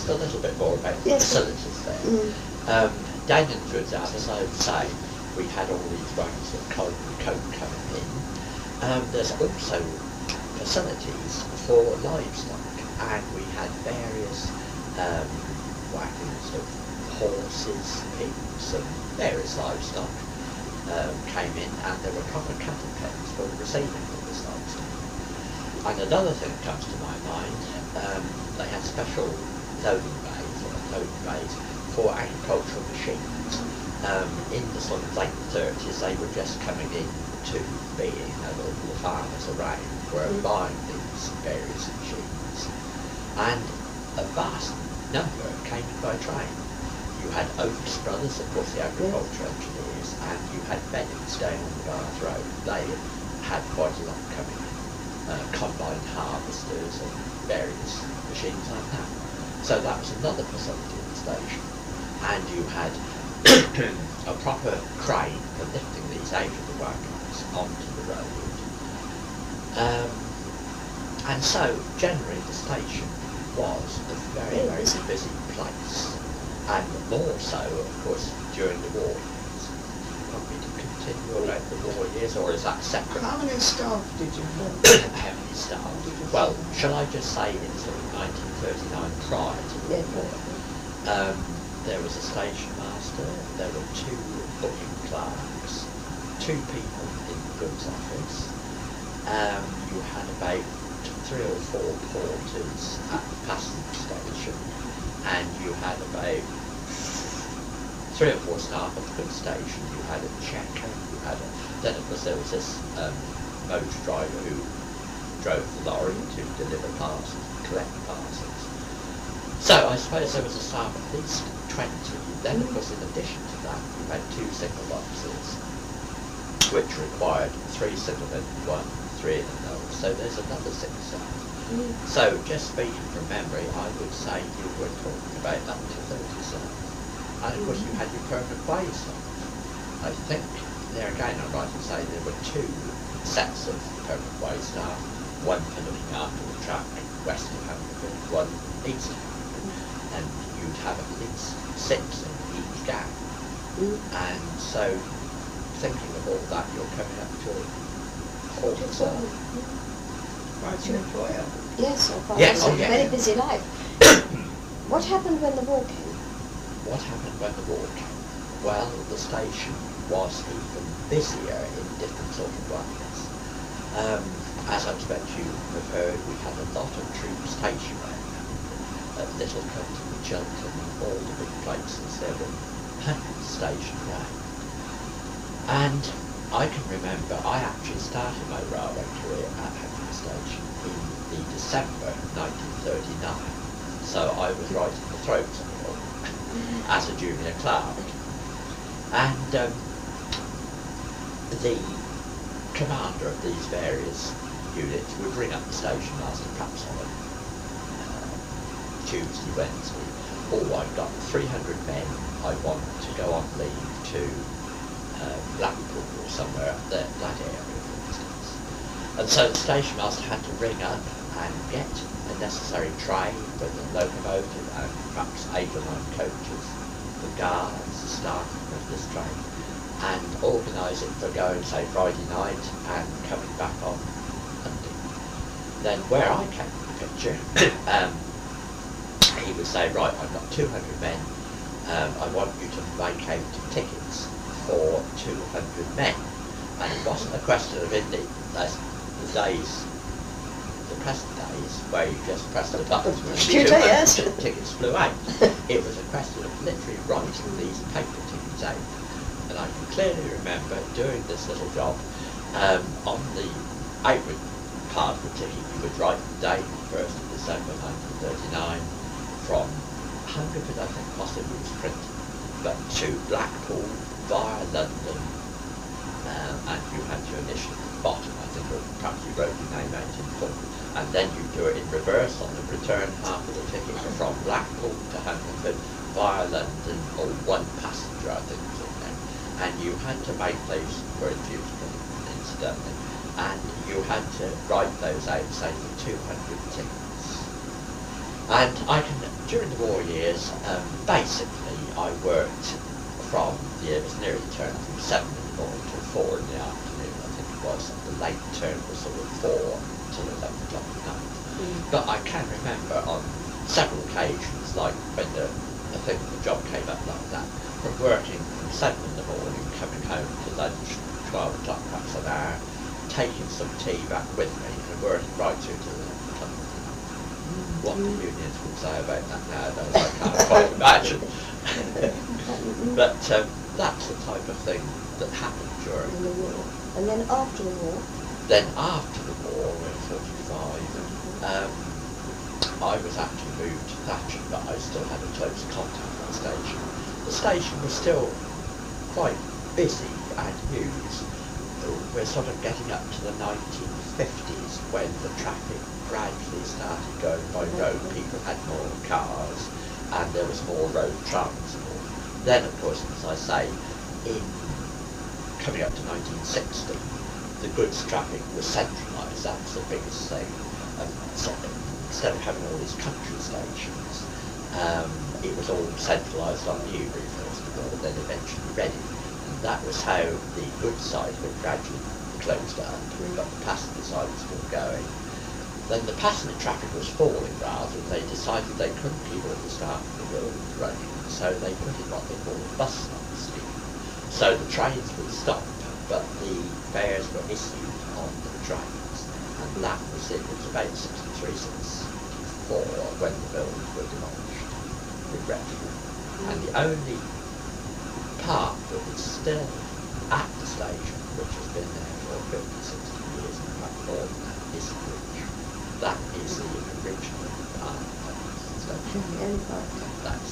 just a little bit more about the facilities there. Down in Trinidad, as I would say, we had all these wagons of coal and coke coming in. There's also facilities for livestock, and we had various wagons of horses, pigs, and various livestock came in, and there were proper cattle pens for receiving all this livestock. And another thing that comes to my mind, they had special loading bays for agricultural machines. In the sort of late 30s, they were just coming in to being all the farmers around were buying these various machines, and a vast number came in by train. You had Oakes Brothers, of course, the agricultural engineers, and you had Bennett's down on the Bath Road. They had quite a lot coming in, combine harvesters and various machines like that. So that was another facility in the station, and you had a proper crane for lifting these out of the wagons onto the road. And so, generally, the station was a very, very busy place. And more so, of course, during the war years. Want me to continue about the war years, or is that separate? How many staff did you have? How many staff? Well, shall I just say in sort of 1939, prior to the war, there was a station master, there were 2 booking clerks, 2 people in the goods office, you had about 3 or 4 porters at the passenger station, and you had about 3 or 4 staff at the goods station. You had a checker, then of course there was this motor driver who drove the lorry to deliver parcels, collect parcels. So I suppose there was a staff of at least 20. Then of course in addition to that you had 2 signal boxes, which required 3 signalmen, 3 in the nose. So there's another 6 staff. So just speaking from memory, I would say you were talking about up to 30 staff. And of course you had your permanent way staff. I think there again I'm right to say there were 2 sets of permanent way staff, one for looking after the track west of Hamilton, one east of Hamilton, and you'd have at least 6 in each gang. And so thinking of all that, you're coming up to 40 staff. Quite an employer. Yes, yes, very busy life. What happened when the war came? What happened when the war came? Well, the station was even busier in different sort of ways. As I expect you have heard, we had a lot of troops stationary at Littlecote and Chilton and all the big places. There were hundreds stationed around. And I can remember I actually started my railway career at Hackney Station in the December 1939. So I was right in the throes of it all as a junior clerk. And the commander of these various units would ring up the station master perhaps on a Tuesday, Wednesday. Oh, I've got 300 men. I want to go on leave to Blackpool or somewhere up there, that area for instance. And so the station master had to ring up and get a necessary train with a locomotive and perhaps 8 or 9 coaches, the guards, the staff of this train, and organise it for going, say, Friday night and coming back on Monday. Then where I came in the picture, he would say, right, I've got 200 men, I want you to make out tickets for 200 men. And it wasn't a question of the present days where you just pressed a button and tickets flew out. It was a question of literally writing these paper tickets out. And I can clearly remember doing this little job on the outward part of the ticket. You would write the date, 1st of December 1939, from Hungerford, I think possibly was printed, but to Blackpool via London, and you had your initial at the bottom, I think, or perhaps you wrote your name out in full, and then you do it in reverse on the return half of the ticket from Blackpool to Hungerford via London, or 1 passenger, I think was in there, and you had to make those very beautiful, incidentally, and you had to write those out, say, for 200 tickets. And during the war years, basically I worked it was nearly turned from 7 in the morning till 4 in the afternoon, I think it was. The late turn was sort of 4 till 11 o'clock at night. But I can remember on several occasions, like when the job came up like that, from working from 7 in the morning, coming home to lunch, 12 o'clock perhaps an hour, taking some tea back with me, and working right through to the what the unions would say about that nowadays, I can't quite imagine. But that's the type of thing that happened during the war. And then after the war? Then after the war, in 45, I was actually moved to Thatcham, but I still had a close contact with the station. The station was still quite busy and used. We're sort of getting up to the 1950s when the traffic gradually started going by road. People had more cars and there was more road transport. Then, of course, as I say, coming up to 1960, the goods traffic was centralised. That was the biggest thing. So instead of having all these country stations, it was all centralised on Newbury first of all, then eventually Reading. And that was how the goods side of it gradually closed up, but the passenger side was still going. Then the passenger traffic was falling rather, and they decided they couldn't keep all the staff in the building running, so they put in what they called a bus stop scheme. So the trains would stop, but the fares were issued on the trains, and that was it. It was about 63, 64 when the buildings were demolished, regretfully. And the only part that is still at the station, which has been there for 50, 60 years, in fact more than that, is the bridge. That is the original part of the station. The only part. That's